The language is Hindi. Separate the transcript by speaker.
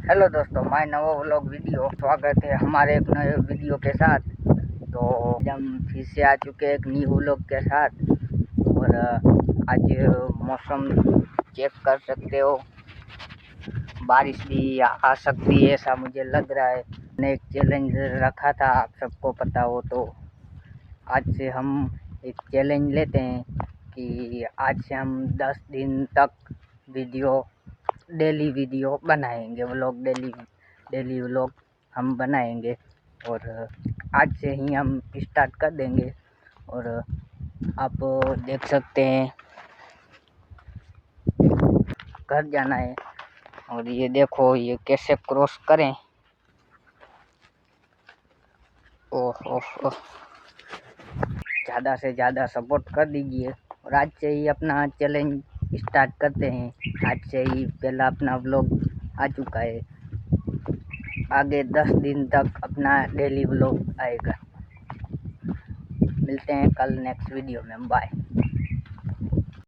Speaker 1: हेलो दोस्तों, माय नवा व्लॉग वीडियो स्वागत है हमारे एक नए वीडियो के साथ। तो हम फिर से आ चुके हैं एक न्यू व्लॉग के साथ। और आज मौसम चेक कर सकते हो, बारिश भी आ सकती है ऐसा मुझे लग रहा है। मैंने एक चैलेंज रखा था, आप सबको पता हो तो आज से हम एक चैलेंज लेते हैं कि आज से हम 10 दिन तक डेली वीडियो बनाएंगे, डेली व्लॉग हम बनाएंगे। और आज से ही हम स्टार्ट कर देंगे। और आप देख सकते हैं, घर जाना है। और ये देखो, ये कैसे क्रॉस करें। ओह ओह ओह, ज़्यादा से ज़्यादा सपोर्ट कर दीजिए। और आज से ही अपना चैलेंज स्टार्ट करते हैं। आज से ही पहला अपना व्लॉग आ चुका है, आगे 10 दिन तक अपना डेली व्लॉग आएगा। मिलते हैं कल नेक्स्ट वीडियो में, बाय।